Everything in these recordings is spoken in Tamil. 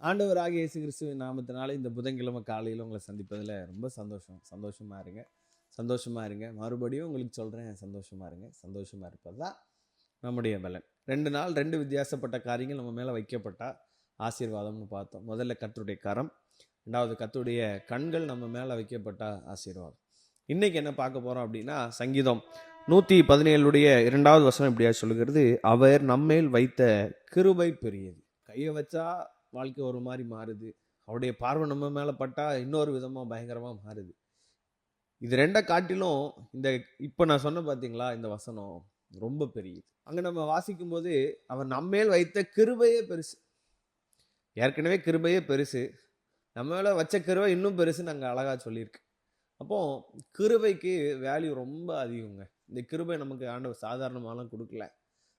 ஆண்டவராகிய இயேசு கிறிஸ்துவின் நாமத்தினால இந்த புதன்கிழமை காலையில் உங்களை சந்திப்பதில் ரொம்ப சந்தோஷமாக இருங்க. மறுபடியும் உங்களுக்கு சொல்கிறேன், சந்தோஷமாக இருப்பது தான் நம்முடைய பலன். 2 நாள் 2 வித்தியாசப்பட்ட காரியங்கள் நம்ம மேலே வைக்கப்பட்ட ஆசீர்வாதம்னு பார்த்தோம். முதல்ல கர்த்தருடைய கரம், 2வது கர்த்தருடைய கண்கள் நம்ம மேலே வைக்கப்பட்ட ஆசீர்வாதம். இன்னைக்கு என்ன பார்க்க போகிறோம் அப்படின்னா, சங்கீதம் 117 2வது வசனம் இப்படியா சொல்லுகிறது, அவர் நம்மேல் வைத்த கிருபை பெரியது. கையை வச்சா வாழ்க்கை ஒரு மாதிரி மாறுது, அவருடைய பார்வை நம்ம மேலே பட்டா இன்னொரு விதமாக பயங்கரமாக மாறுது. இது 2 காட்டிலும் இந்த இப்போ நான் சொன்ன பார்த்தீங்களா, இந்த வசனம் ரொம்ப பெரியது. அங்கே நம்ம வாசிக்கும் போது அவர் நம்மேல் வைத்த கிருபையே பெருசு. ஏற்கனவே கிருபையே பெருசு, நம்ம மேலே வச்ச கிருபை இன்னும் பெருசுன்னு அங்கே அழகாக சொல்லியிருக்கு. அப்போ கிருபைக்கு வேல்யூ ரொம்ப அதிகங்க. இந்த கிருபை நமக்கு ஆண்டவர் சாதாரணமாலாம் கொடுக்கல.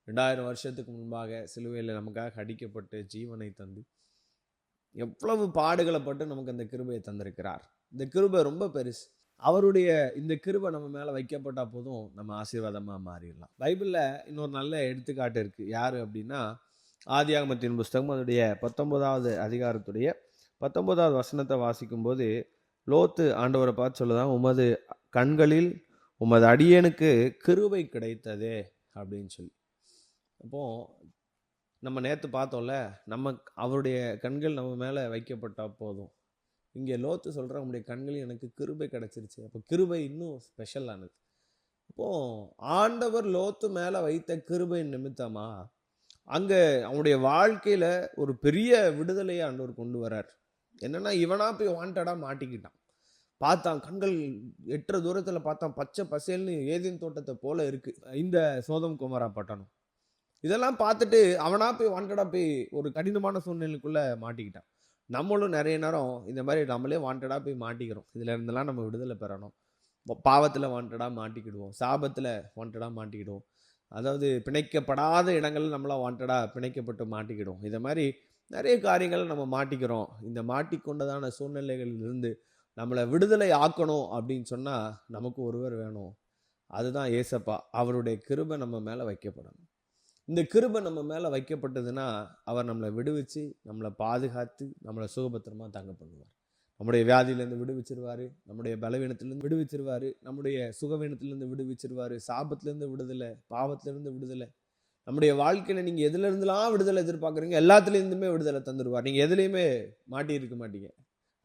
2000 வருஷத்துக்கு முன்பாக சிலுவையில் நமக்காக அடிக்கப்பட்டு ஜீவனை தந்து எவ்வளவு பாடுகளை பட்டு நமக்கு அந்த கிருபையை தந்திருக்கிறார். இந்த கிருபை ரொம்ப பெருசு. அவருடைய இந்த கிருபை நம்ம மேலே வைக்கப்பட்டா போதும் நம்ம ஆசீர்வாதமாக மாறிடலாம். பைபிளில் இன்னொரு நல்ல எடுத்துக்காட்டு இருக்குது. யார் அப்படின்னா, ஆதியாகமத்தின் புஸ்தகம் அதனுடைய 19வது அதிகாரத்துடைய 19வது வசனத்தை வாசிக்கும்போது, லோத்து ஆண்டவரை பார்த்து சொல்லுதான், உமது கண்களில் உமது அடியனுக்கு கிருபை கிடைத்ததே அப்படின்னு சொல்லி. அப்போது நம்ம நேற்று பார்த்தோம்ல, அவருடைய கண்கள் நம்ம மேலே வைக்கப்பட்டா போதும். இங்கே லோத்து சொல்கிற, உங்களுடைய கண்களில் எனக்கு கிருபை கிடச்சிருச்சு. அப்போ கிருபை இன்னும் ஸ்பெஷலானது. அப்போது ஆண்டவர் லோத்து மேலே வைத்த கிருபை நிமித்தமாக அங்கே அவனுடைய வாழ்க்கையில் ஒரு பெரிய விடுதலையை ஆண்டவர் கொண்டு வரார். என்னென்னா, இவனாக போய் வாண்டடாக மாட்டிக்கிட்டான். பார்த்தான், கண்கள் எட்டுற தூரத்தில் பார்த்தான், பச்சை பசேல்னு ஏதேன் தோட்டத்தை போல இருக்குது இந்த சோதம் குமாரா பட்டணம். இதெல்லாம் பார்த்துட்டு அவனா போய் வாண்டடாக போய் ஒரு கடினமான சூழ்நிலைக்குள்ளே மாட்டிக்கிட்டான். நம்மளும் நிறைய நேரம் இந்த மாதிரி நம்மளே வாண்டடாக போய் மாட்டிக்கிறோம். இதில் இருந்தெல்லாம் நம்ம விடுதலை பெறணும். பாவத்தில் வாண்டடாக மாட்டிக்கிடுவோம், சாபத்தில் வாண்டடாக மாட்டிக்கிடுவோம், அதாவது பிணைக்கப்படாத இடங்களில் நம்மளாம் வாண்டடாக பிணைக்கப்பட்டு மாட்டிக்கிடுவோம். இதை மாதிரி நிறைய காரியங்கள் நம்ம மாட்டிக்கிறோம். இந்த மாட்டிக்கொண்டதான சூழ்நிலைகளிலிருந்து நம்மளை விடுதலை ஆக்கணும் அப்படின்னு சொன்னால் நமக்கு ஒருவர் வேணும். அதுதான் ஏசப்பா. அவருடைய கிருபை நம்ம மேலே வைக்கப்படணும். இந்த கிருபை நம்ம மேலே வைக்கப்பட்டதுன்னா அவர் நம்மளை விடுவிச்சு, நம்மளை பாதுகாத்து, நம்மளை சுகபத்திரமாக தங்க பண்ணுவார். நம்முடைய வியாதியிலேருந்து விடுவிச்சிருவார், நம்முடைய பலவீனத்திலேருந்து விடுவிச்சிருவார், நம்முடைய சுகவீனத்திலேருந்து விடுவிச்சிருவார், சாபத்திலேருந்து விடுதலை, பாவத்திலேருந்து விடுதலை. நம்முடைய வாழ்க்கையில் நீங்கள் எதுலேருந்துலாம் விடுதலை எதிர்பார்க்குறீங்க, எல்லாத்துலேருந்துமே விடுதலை தந்துடுவார். நீங்கள் எதுலேயுமே மாட்டியிருக்க மாட்டீங்க.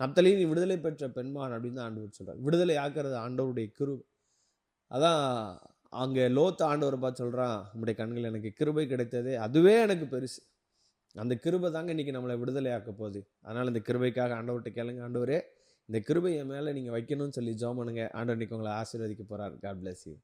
நப்தலி, நீ விடுதலை பெற்ற பெண்மான் அப்படின்னு தான் ஆண்டவர் சொல்கிறார். விடுதலை ஆக்கிறது ஆண்டவருடைய கிருபை. அதான் அங்கே லோத்து ஆண்டவரை பார்த்து சொல்கிறான், உங்களுடைய கண்கள் எனக்கு கிருபை கிடைத்தது, அதுவே எனக்கு பெருசு. அந்த கிருபை தாங்க இன்றைக்கி நம்மளை விடுதலை ஆக்க போகுது. அதனால் இந்த கிருபைக்காக ஆண்டவர்கிட்ட கேளுங்க, ஆண்டவரே இந்த கிருபை என் மேலே நீங்கள் வைக்கணும்னு சொல்லி ஜெபம் பண்ணுங்க. ஆண்டவர் இன்றைக்கி உங்களை ஆசீர்வதிக்க போகிறார். God bless you.